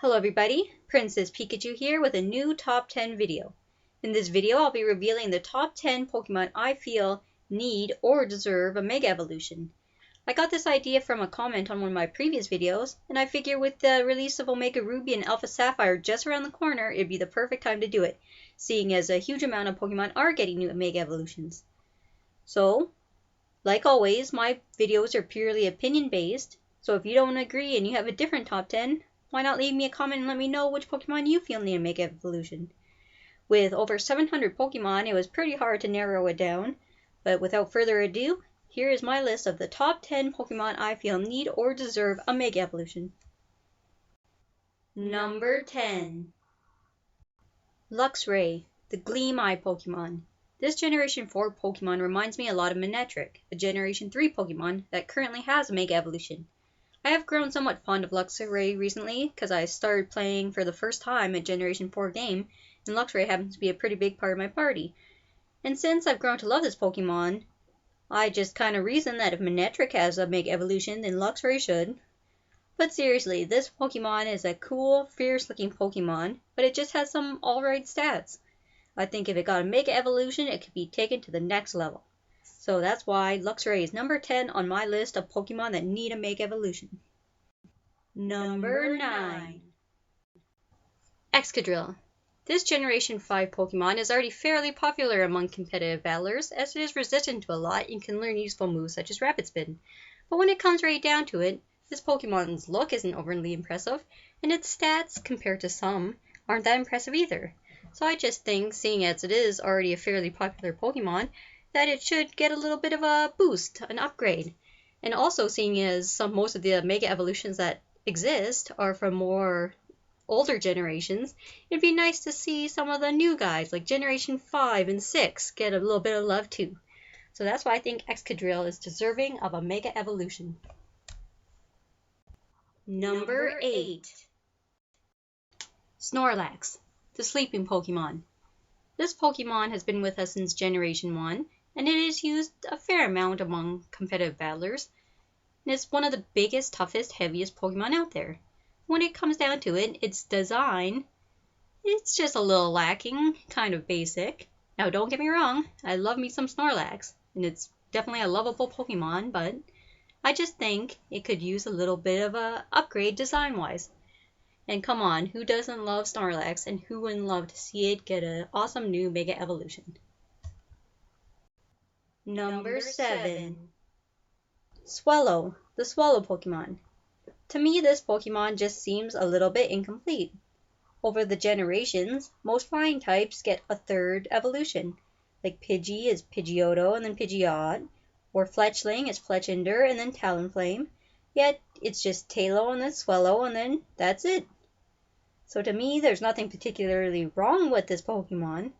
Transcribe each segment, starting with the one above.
Hello everybody, Princess Pikachu here with a new top 10 video. In this video I'll be revealing the top 10 Pokemon I feel need or deserve a Mega Evolution. I got this idea from a comment on one of my previous videos, and I figure with the release of Omega Ruby and Alpha Sapphire just around the corner, it'd be the perfect time to do it, seeing as a huge amount of Pokemon are getting new Mega Evolutions. So, like always, my videos are purely opinion based, so if you don't agree and you have a different top 10, why not leave me a comment and let me know which Pokemon you feel need a Mega Evolution. With over 700 Pokemon, it was pretty hard to narrow it down, but without further ado, here is my list of the top 10 Pokemon I feel need or deserve a Mega Evolution. Number 10. Luxray, the Gleam Eye Pokemon. This Generation 4 Pokemon reminds me a lot of Manectric, a Generation 3 Pokemon that currently has a Mega Evolution. I have grown somewhat fond of Luxray recently because I started playing for the first time a Generation 4 game, and Luxray happens to be a pretty big part of my party. And since I've grown to love this Pokemon, I just kind of reason that if Manectric has a Mega Evolution, then Luxray should. But seriously, this Pokemon is a cool, fierce-looking Pokemon, but it just has some alright stats. I think if it got a Mega Evolution, it could be taken to the next level. So that's why Luxray is number 10 on my list of Pokemon that need a Mega Evolution. Number 9. Excadrill. This Generation 5 Pokemon is already fairly popular among competitive battlers, as it is resistant to a lot and can learn useful moves such as Rapid Spin. But when it comes right down to it, this Pokemon's look isn't overly impressive, and its stats, compared to some, aren't that impressive either. So I just think, seeing as it is already a fairly popular Pokemon, that it should get a little bit of a boost, an upgrade. And also seeing as most of the Mega Evolutions that exist are from more older generations, it'd be nice to see some of the new guys like Generation 5 and 6 get a little bit of love too. So that's why I think Excadrill is deserving of a Mega Evolution. Number 8. Snorlax, the sleeping Pokemon. This Pokemon has been with us since Generation 1, and it is used a fair amount among competitive battlers, and it's one of the biggest, toughest, heaviest Pokemon out there. When it comes down to it, its design, it's just a little lacking, kind of basic. Now don't get me wrong, I love me some Snorlax, and it's definitely a lovable Pokemon, but I just think it could use a little bit of a upgrade design-wise. And come on, who doesn't love Snorlax, and who wouldn't love to see it get an awesome new Mega Evolution? Number 7. Swallow, the Swallow Pokemon. To me, this Pokemon just seems a little bit incomplete. Over the generations, most flying types get a third evolution, like Pidgey is Pidgeotto and then Pidgeot, or Fletchling is Fletchinder and then Talonflame, yet it's just Taillow and then Swallow and then that's it. So to me, there's nothing particularly wrong with this Pokemon,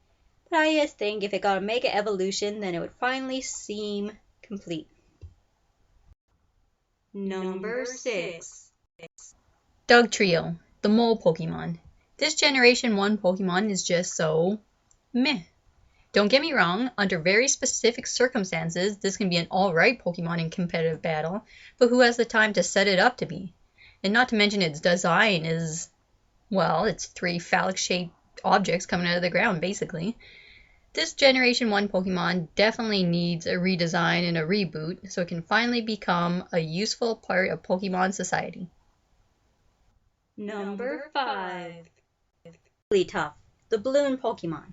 but I just think if it got a Mega Evolution, then it would finally seem complete. Number 6. Dugtrio, the Mole Pokemon. This Generation 1 Pokemon is just so meh. Don't get me wrong, under very specific circumstances, this can be an alright Pokemon in competitive battle, but who has the time to set it up to be? And not to mention its design is, well, it's 3 phallic-shaped objects coming out of the ground, basically. This Generation 1 Pokemon definitely needs a redesign and a reboot so it can finally become a useful part of Pokemon society. Number 5. Wigglytuff, the Balloon Pokemon.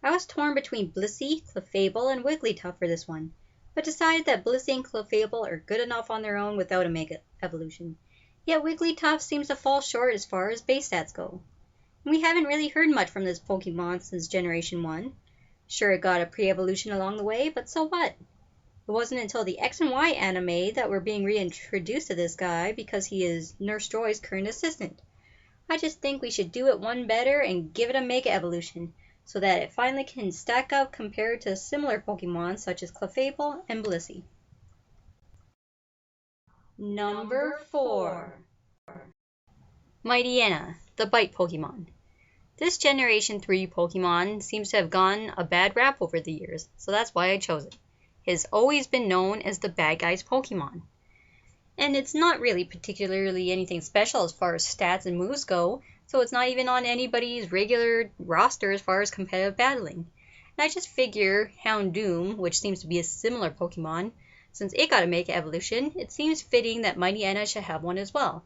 I was torn between Blissey, Clefable, and Wigglytuff for this one, but decided that Blissey and Clefable are good enough on their own without a Mega Evolution. Yet Wigglytuff seems to fall short as far as base stats go. And we haven't really heard much from this Pokemon since Generation 1. Sure, it got a pre-evolution along the way, but so what? It wasn't until the X and Y anime that we're being reintroduced to this guy because he is Nurse Joy's current assistant. I just think we should do it one better and give it a Mega Evolution, so that it finally can stack up compared to similar Pokemon such as Clefable and Blissey. Number 4. Mightyena, the Bite Pokemon. This Generation 3 Pokemon seems to have gotten a bad rap over the years, so that's why I chose it. It has always been known as the bad guy's Pokemon. And it's not really particularly anything special as far as stats and moves go, so it's not even on anybody's regular roster as far as competitive battling. And I just figure Houndoom, which seems to be a similar Pokemon, since it got a Mega Evolution, it seems fitting that Mightyena should have one as well.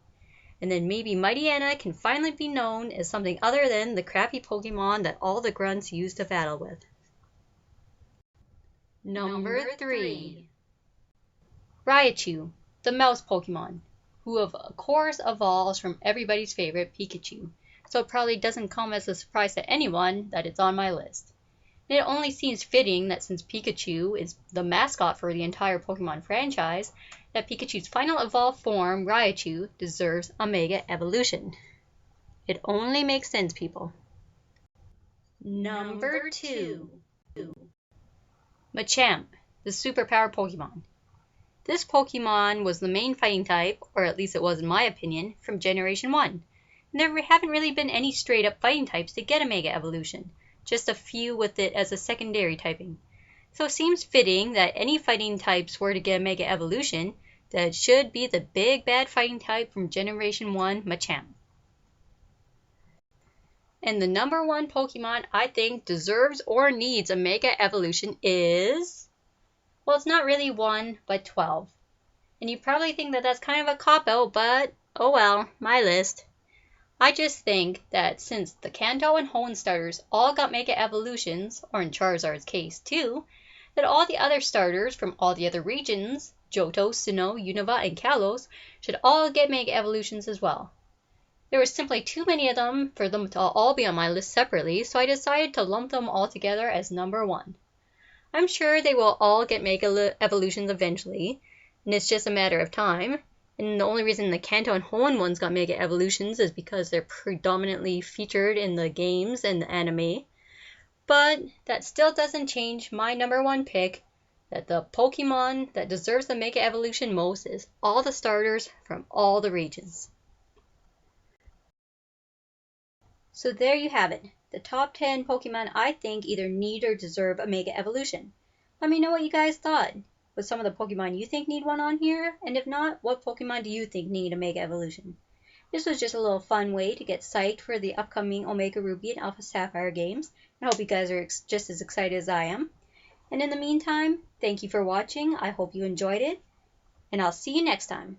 And then maybe Mightyena can finally be known as something other than the crappy Pokemon that all the grunts used to battle with. Number 3. Raichu, the mouse Pokemon, who of course evolves from everybody's favorite Pikachu, so it probably doesn't come as a surprise to anyone that it's on my list. And it only seems fitting that since Pikachu is the mascot for the entire Pokemon franchise, that Pikachu's final evolved form, Raichu, deserves a Mega Evolution. It only makes sense, people. Number 2. Machamp, the superpower Pokemon. This Pokemon was the main fighting type, or at least it was in my opinion, from Generation 1. And there haven't really been any straight up fighting types to get a Mega Evolution, just a few with it as a secondary typing. So it seems fitting that any fighting types were to get a Mega Evolution, that it should be the big bad fighting type from Generation 1, Machamp. And the number 1 Pokemon I think deserves or needs a Mega Evolution is... well, it's not really 1, but 12. And you probably think that that's kind of a cop-out, but oh well, my list. I just think that since the Kanto and Hoenn starters all got Mega Evolutions, or in Charizard's case too, that all the other starters from all the other regions, Johto, Sinnoh, Unova, and Kalos, should all get Mega Evolutions as well. There were simply too many of them for them to all be on my list separately, so I decided to lump them all together as number 1. I'm sure they will all get Mega Evolutions eventually, and it's just a matter of time. And the only reason the Kanto and Hoenn ones got Mega Evolutions is because they're predominantly featured in the games and the anime. But that still doesn't change my number 1 pick, that the Pokemon that deserves the Mega Evolution most is all the starters from all the regions. So there you have it, the top 10 Pokemon I think either need or deserve a Mega Evolution. Let me know what you guys thought. Was some of the Pokemon you think need one on here? And if not, what Pokemon do you think need a Mega Evolution? This was just a little fun way to get psyched for the upcoming Omega Ruby and Alpha Sapphire games. I hope you guys are just as excited as I am. And in the meantime, thank you for watching. I hope you enjoyed it. And I'll see you next time.